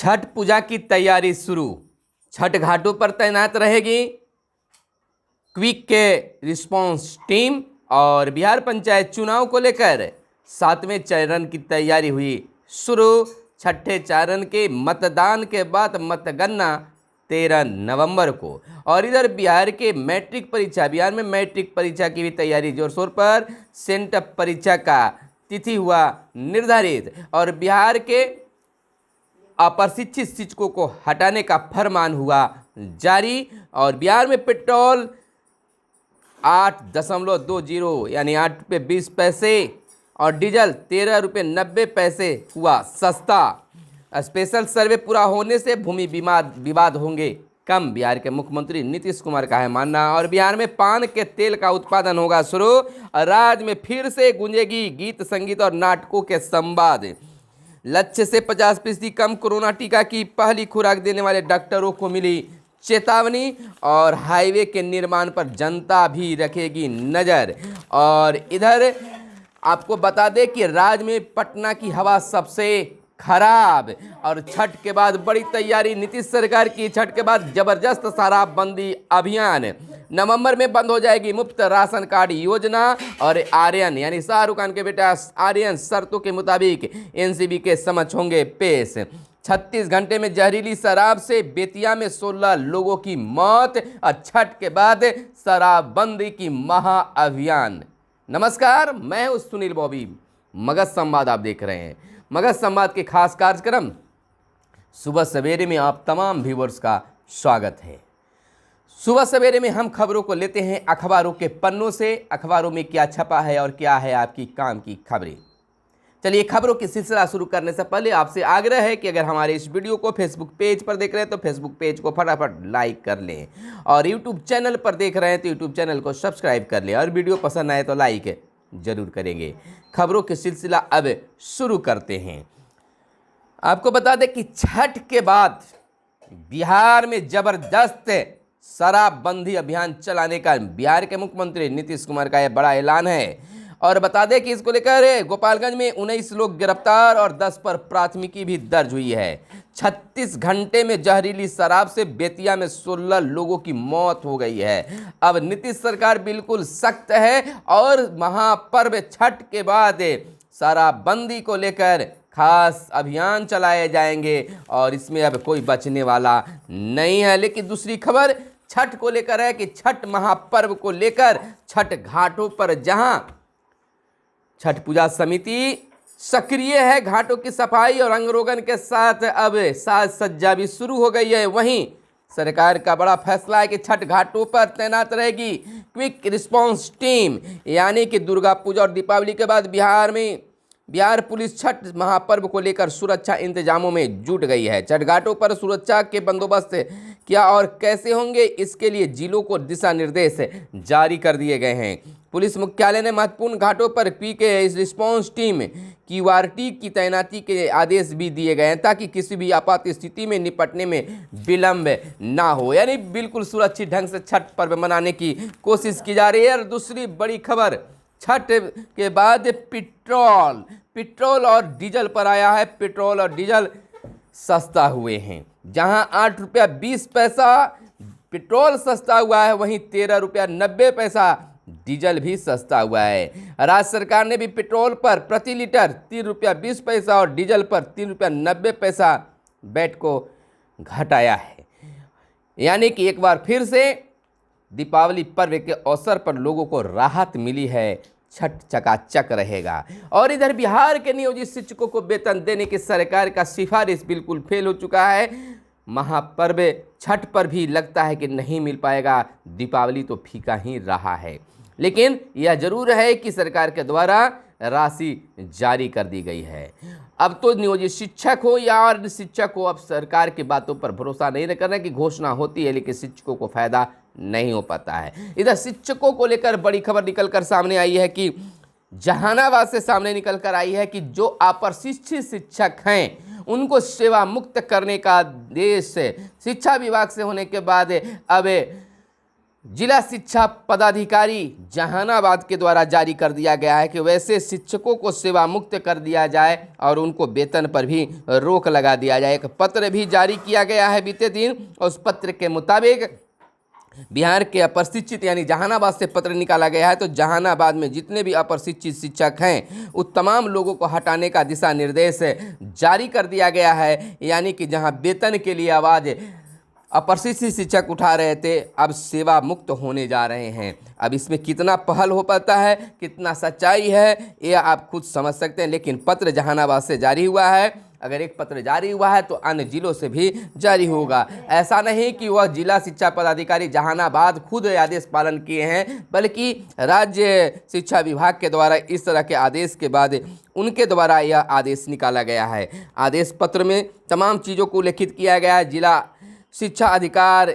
छठ पूजा की तैयारी शुरू। छठ घाटों पर तैनात रहेगी क्विक के रिस्पांस टीम और बिहार पंचायत चुनाव को लेकर 7वें चरण की तैयारी हुई शुरू। छठे चरण के मतदान के बाद मतगणना 13 नवंबर को। और इधर बिहार में मैट्रिक परीक्षा की भी तैयारी जोर शोर पर। सेंटअप परीक्षा का तिथि हुआ निर्धारित और बिहार के अप्रशिक्षित शिक्षकों को हटाने का फरमान हुआ जारी। और बिहार में पेट्रोल 8.20 यानी 8 रुपये 20 पैसे और डीजल 13 रुपये 90 पैसे हुआ सस्ता। स्पेशल सर्वे पूरा होने से भूमि विवाद होंगे कम, बिहार के मुख्यमंत्री नीतीश कुमार का है मानना। और बिहार में पान के तेल का उत्पादन होगा शुरू। राज्य में फिर से गूंजेगी गीत संगीत और नाटकों के संवाद। लक्ष्य से 50% कम। कोरोना टीका की पहली खुराक देने वाले डॉक्टरों को मिली चेतावनी। और हाईवे के निर्माण पर जनता भी रखेगी नज़र। और इधर आपको बता दें कि राज्य में पटना की हवा सबसे खराब। और छठ के बाद बड़ी तैयारी नीतीश सरकार की। छठ के बाद जबरदस्त शराबबंदी अभियान। नवंबर में बंद हो जाएगी मुफ्त राशन कार्ड योजना। और आर्यन यानी शाहरुख खान के बेटा आर्यन शर्तों के मुताबिक एनसीबी के समक्ष होंगे पेश। 36 घंटे में जहरीली शराब से बेतिया में 16 लोगों की मौत। और छठ के बाद शराबबंदी की महाअभियान। नमस्कार, मैं हूं सुनील बॉबी। मगध संवाद आप देख रहे हैं। मगध संवाद के खास कार्यक्रम सुबह सवेरे में आप तमाम व्यूअर्स का स्वागत है। सुबह सवेरे में हम खबरों को लेते हैं अखबारों के पन्नों से। अखबारों में क्या छपा है और क्या है आपकी काम की खबरें। चलिए, खबरों की सिलसिला शुरू करने से पहले आपसे आग्रह है कि अगर हमारे इस वीडियो को फेसबुक पेज पर देख रहे हैं तो फेसबुक पेज को फटाफट लाइक कर लें। और यूट्यूब चैनल पर देख रहे हैं तो यूट्यूब चैनल को सब्सक्राइब कर लें। और वीडियो पसंद आए तो लाइक जरूर करेंगे। खबरों की सिलसिला अब शुरू करते हैं। आपको बता दें कि छठ के बाद बिहार में जबरदस्त शराबबंदी अभियान चलाने का बिहार के मुख्यमंत्री नीतीश कुमार का यह बड़ा ऐलान है। और बता दें कि इसको लेकर गोपालगंज में 19 लोग गिरफ्तार और 10 पर प्राथमिकी भी दर्ज हुई है। 36 घंटे में जहरीली शराब से बेतिया में 16 लोगों की मौत हो गई है। अब नीतीश सरकार बिल्कुल सख्त है और महापर्व छठ के बाद शराबबंदी को लेकर खास अभियान चलाए जाएंगे और इसमें अब कोई बचने वाला नहीं है। लेकिन दूसरी खबर छठ को लेकर है कि छठ महापर्व को लेकर छठ घाटों पर जहां छठ पूजा समिति सक्रिय है, घाटों की सफाई और रंग रोगन के साथ अब साज सज्जा भी शुरू हो गई है, वहीं सरकार का बड़ा फैसला है कि छठ घाटों पर तैनात रहेगी क्विक रिस्पांस टीम। यानी कि दुर्गा पूजा और दीपावली के बाद बिहार पुलिस छठ महापर्व को लेकर सुरक्षा इंतजामों में जुट गई है। छठ घाटों पर सुरक्षा के बंदोबस्त क्या और कैसे होंगे, इसके लिए जिलों को दिशा निर्देश जारी कर दिए गए हैं। पुलिस मुख्यालय ने महत्वपूर्ण घाटों पर क्विक रिस्पांस टीम क्यूआरटी की तैनाती के आदेश भी दिए गए हैं ताकि किसी भी आपात स्थिति में निपटने में विलंब ना हो। यानी बिल्कुल सुरक्षित ढंग से छठ पर्व मनाने की कोशिश की जा रही है। और दूसरी बड़ी खबर, छठ के बाद पेट्रोल और डीजल पर आया है। पेट्रोल और डीजल सस्ता हुए हैं। जहां 8 रुपया 20 पैसा पेट्रोल सस्ता हुआ है, वहीं 13 रुपया 90 पैसा डीजल भी सस्ता हुआ है। राज्य सरकार ने भी पेट्रोल पर प्रति लीटर 3 रुपया 20 पैसा और डीजल पर 3 रुपया 90 पैसा वैट को घटाया है। यानी कि एक बार फिर से दीपावली पर्व के अवसर पर लोगों को राहत मिली है। छठ चकाचक रहेगा। और इधर बिहार के नियोजित शिक्षकों को वेतन देने की सरकार का सिफारिश बिल्कुल फेल हो चुका है। महापर्व छठ पर भी लगता है कि नहीं मिल पाएगा। दीपावली तो फीका ही रहा है, लेकिन यह जरूर है कि सरकार के द्वारा राशि जारी कर दी गई है। अब तो नियोजित शिक्षक हो या और शिक्षक हो, अब सरकार की बातों पर भरोसा नहीं करना कि घोषणा होती है लेकिन शिक्षकों को फायदा नहीं हो पाता है। इधर शिक्षकों को लेकर बड़ी खबर निकलकर सामने आई है कि जहानाबाद से सामने निकलकर आई है कि जो अप्रशिक्षित शिक्षक हैं उनको सेवा मुक्त करने का आदेश शिक्षा विभाग से होने के बाद अब जिला शिक्षा पदाधिकारी जहानाबाद के द्वारा जारी कर दिया गया है कि वैसे शिक्षकों को सेवा मुक्त कर दिया जाए और उनको वेतन पर भी रोक लगा दिया जाए। एक पत्र भी जारी किया गया है बीते दिन। उस पत्र के मुताबिक बिहार के अप्रशिक्षित यानी जहानाबाद से पत्र निकाला गया है, तो जहानाबाद में जितने भी अप्रशिक्षित शिक्षक हैं उन तमाम लोगों को हटाने का दिशा निर्देश जारी कर दिया गया है। यानी कि जहां वेतन के लिए आवाज़ अप्रशिक्षित शिक्षक उठा रहे थे, अब सेवा मुक्त होने जा रहे हैं। अब इसमें कितना पहल हो पाता है, कितना सच्चाई है, ये आप खुद समझ सकते हैं। लेकिन पत्र जहानाबाद से जारी हुआ है। अगर एक पत्र जारी हुआ है तो अन्य जिलों से भी जारी होगा। ऐसा नहीं कि वह जिला शिक्षा पदाधिकारी जहानाबाद खुद आदेश पालन किए हैं, बल्कि राज्य शिक्षा विभाग के द्वारा इस तरह के आदेश के बाद उनके द्वारा यह आदेश निकाला गया है। आदेश पत्र में तमाम चीज़ों को उल्लेखित किया गया है। जिला शिक्षा अधिकार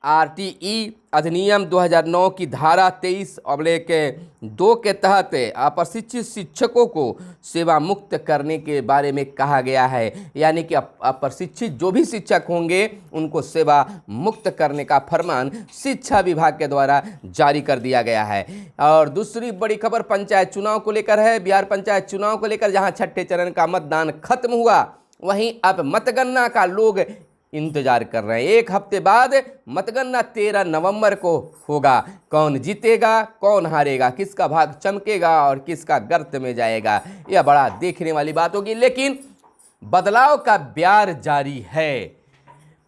RTE अधिनियम 2009 की धारा 23/2 के तहत अप्रशिक्षित शिक्षकों को सेवा मुक्त करने के बारे में कहा गया है। यानी कि अप्रशिक्षित जो भी शिक्षक होंगे उनको सेवा मुक्त करने का फरमान शिक्षा विभाग के द्वारा जारी कर दिया गया है। और दूसरी बड़ी खबर पंचायत चुनाव को लेकर है। बिहार पंचायत चुनाव को लेकर जहां छठे चरण का मतदान खत्म हुआ, वहीं अब मतगणना का लोग इंतजार कर रहे हैं। एक हफ्ते बाद मतगणना 13 नवंबर को होगा। कौन जीतेगा, कौन हारेगा, किसका भाग चमकेगा और किसका गर्त में जाएगा, यह बड़ा देखने वाली बात होगी। लेकिन बदलाव का ब्यार जारी है।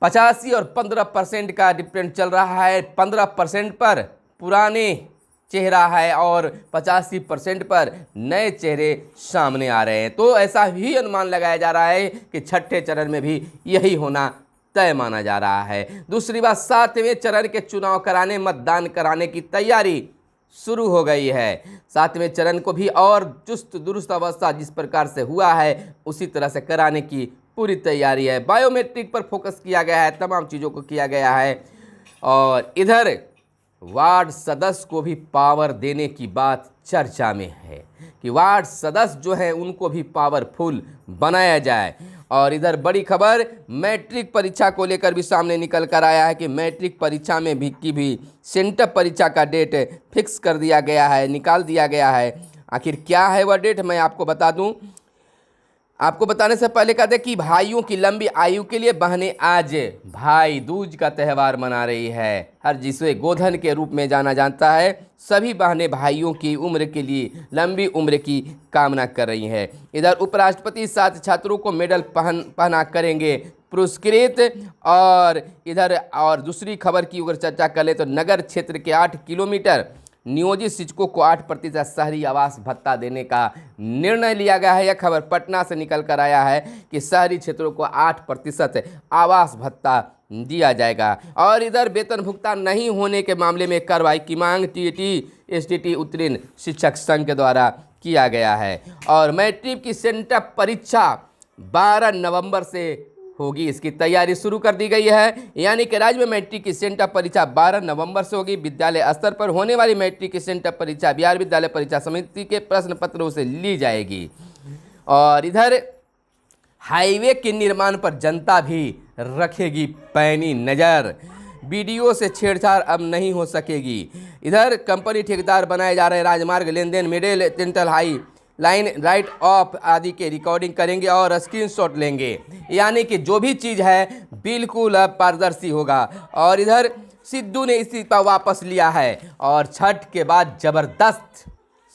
85 और 15% का डिफरेंस चल रहा है। 15% पर पुराने चेहरा है और 85% पर नए चेहरे सामने आ रहे हैं। तो ऐसा ही अनुमान लगाया जा रहा है कि छठे चरण में भी यही होना तय माना जा रहा है। दूसरी बात, 7वें चरण के चुनाव कराने, मतदान कराने की तैयारी शुरू हो गई है। 7वें चरण को भी और चुस्त दुरुस्त अवस्था जिस प्रकार से हुआ है उसी तरह से कराने की पूरी तैयारी है। बायोमेट्रिक पर फोकस किया गया है, तमाम चीज़ों को किया गया है। और इधर वार्ड सदस्य को भी पावर देने की बात चर्चा में है कि वार्ड सदस्य जो है उनको भी पावरफुल बनाया जाए। और इधर बड़ी खबर मैट्रिक परीक्षा को लेकर भी सामने निकल कर आया है कि मैट्रिक परीक्षा में भी सेंटर परीक्षा का डेट फिक्स कर दिया गया है, निकाल दिया गया है। आखिर क्या है वह डेट, मैं आपको बता दूं। आपको बताने से पहले कहते कि भाइयों की लंबी आयु के लिए बहनें आज भाई दूज का त्यौहार मना रही है। हर जिसे गोधन के रूप में जाना जाता है, सभी बहनें भाइयों की उम्र के लिए लंबी उम्र की कामना कर रही हैं। इधर उपराष्ट्रपति 7 छात्रों को मेडल पहना करेंगे पुरस्कृत। और इधर और दूसरी खबर की अगर चर्चा करें तो नगर क्षेत्र के 8 किलोमीटर नियोजित शिक्षकों को 8% शहरी आवास भत्ता देने का निर्णय लिया गया है। यह खबर पटना से निकल कर आया है कि शहरी क्षेत्रों को 8% आवास भत्ता दिया जाएगा। और इधर वेतन भुगतान नहीं होने के मामले में कार्रवाई की मांग TET STT उत्तीर्ण शिक्षक संघ के द्वारा किया गया है। और मैट्रिक की सेंटर परीक्षा 12 नवंबर से होगी, इसकी तैयारी शुरू कर दी गई है। यानी कि राज्य में मैट्रिक की सेंटर परीक्षा 12 नवंबर से होगी। विद्यालय स्तर पर होने वाली मैट्रिक की सेंटर परीक्षा बिहार विद्यालय परीक्षा समिति के प्रश्न पत्रों से ली जाएगी। और इधर हाईवे के निर्माण पर जनता भी रखेगी पैनी नज़र। BDO से छेड़छाड़ अब नहीं हो सकेगी। इधर कंपनी ठेकेदार बनाए जा रहे राजमार्ग लेन देन मिडिल टेंटल हाई लाइन राइट ऑफ आदि के रिकॉर्डिंग करेंगे और स्क्रीनशॉट लेंगे। यानी कि जो भी चीज़ है बिल्कुल अब पारदर्शी होगा। और इधर सिद्धू ने इसी पर वापस लिया है और छठ के बाद जबरदस्त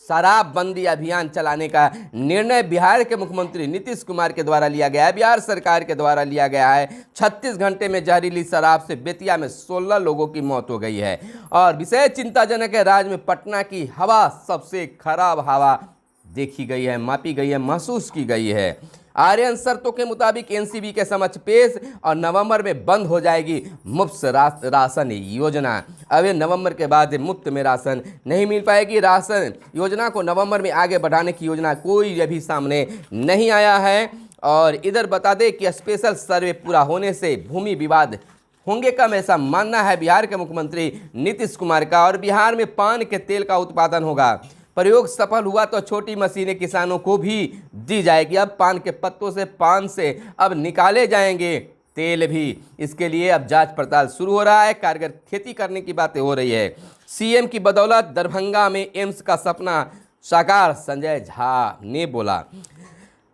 शराबबंदी अभियान चलाने का निर्णय बिहार के मुख्यमंत्री नीतीश कुमार के द्वारा लिया गया है, बिहार सरकार के द्वारा लिया गया है। 36 घंटे में जहरीली शराब से बेतिया में 16 लोगों की मौत हो गई है। और विशेष चिंताजनक है, राज्य में पटना की हवा सबसे खराब हवा देखी गई है, मापी गई है, महसूस की गई है। आर्यन शर्तों के मुताबिक NCB के समक्ष पेश और नवंबर में बंद हो जाएगी मुफ्त राशन योजना। अब नवंबर के बाद मुफ्त में राशन नहीं मिल पाएगी। राशन योजना को नवंबर में आगे बढ़ाने की योजना कोई अभी सामने नहीं आया है। और इधर बता दें कि स्पेशल सर्वे पूरा होने से भूमि विवाद होंगे कम, ऐसा मानना है बिहार के मुख्यमंत्री नीतीश कुमार का। और बिहार में पान के तेल का उत्पादन होगा। प्रयोग सफल हुआ तो छोटी मशीनें किसानों को भी दी जाएगी। अब पान के पत्तों से पान से अब निकाले जाएंगे तेल भी। इसके लिए अब जांच पड़ताल शुरू हो रहा है, कारगर खेती करने की बातें हो रही है। सीएम की बदौलत दरभंगा में एम्स का सपना साकार, संजय झा ने बोला।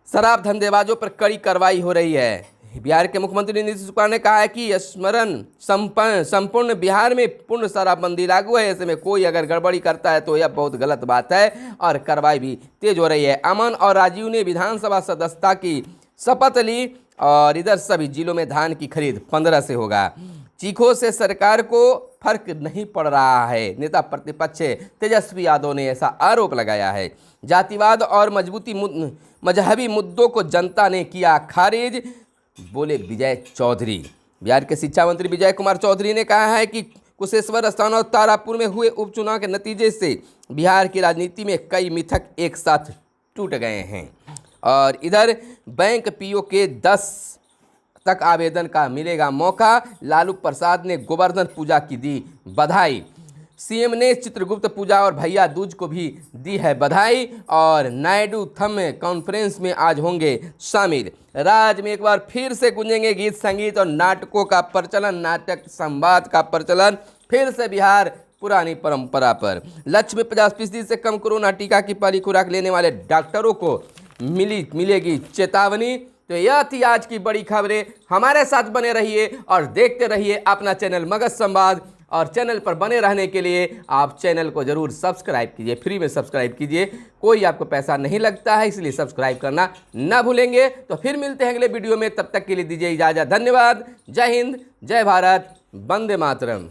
शराब धंधेबाजों पर कड़ी कार्रवाई हो रही है। बिहार के मुख्यमंत्री नीतीश कुमार ने कहा है कि स्मरण संपूर्ण बिहार में पूर्ण शराबबंदी लागू है। ऐसे में कोई अगर गड़बड़ी करता है तो यह बहुत गलत बात है और कार्रवाई भी तेज हो रही है। अमन और राजीव ने विधानसभा सदस्यता की शपथ ली और इधर सभी जिलों में धान की खरीद 15 से होगा। चीखों से सरकार को फर्क नहीं पड़ रहा है, नेता प्रतिपक्ष तेजस्वी यादव ने ऐसा आरोप लगाया है। जातिवाद और मजहबी मुद्दों को जनता ने किया खारिज, बोले विजय चौधरी। बिहार के शिक्षा मंत्री विजय कुमार चौधरी ने कहा है कि कुशेश्वर स्थान और तारापुर में हुए उपचुनाव के नतीजे से बिहार की राजनीति में कई मिथक एक साथ टूट गए हैं। और इधर बैंक पीओ के 10 तक आवेदन का मिलेगा मौका। लालू प्रसाद ने गोवर्धन पूजा की दी बधाई। सीएम ने चित्रगुप्त पूजा और भैया दूज को भी दी है बधाई। और नायडू थम कॉन्फ्रेंस में आज होंगे शामिल। राज्य में एक बार फिर से गूंजेंगे गीत संगीत और नाटकों का प्रचलन, नाटक संवाद का प्रचलन फिर से बिहार पुरानी परंपरा पर। लक्ष्य में 50% से कम कोरोना टीका की पहली खुराक लेने वाले डॉक्टरों को मिलेगी चेतावनी। तो यह थी आज की बड़ी खबरें। हमारे साथ बने रहिए और देखते रहिए अपना चैनल मगध संवाद। और चैनल पर बने रहने के लिए आप चैनल को जरूर सब्सक्राइब कीजिए, फ्री में सब्सक्राइब कीजिए, कोई आपको पैसा नहीं लगता है, इसलिए सब्सक्राइब करना ना भूलेंगे। तो फिर मिलते हैं अगले वीडियो में, तब तक के लिए दीजिए इजाज़त। धन्यवाद। जय हिंद, जय भारत, वंदे मातरम।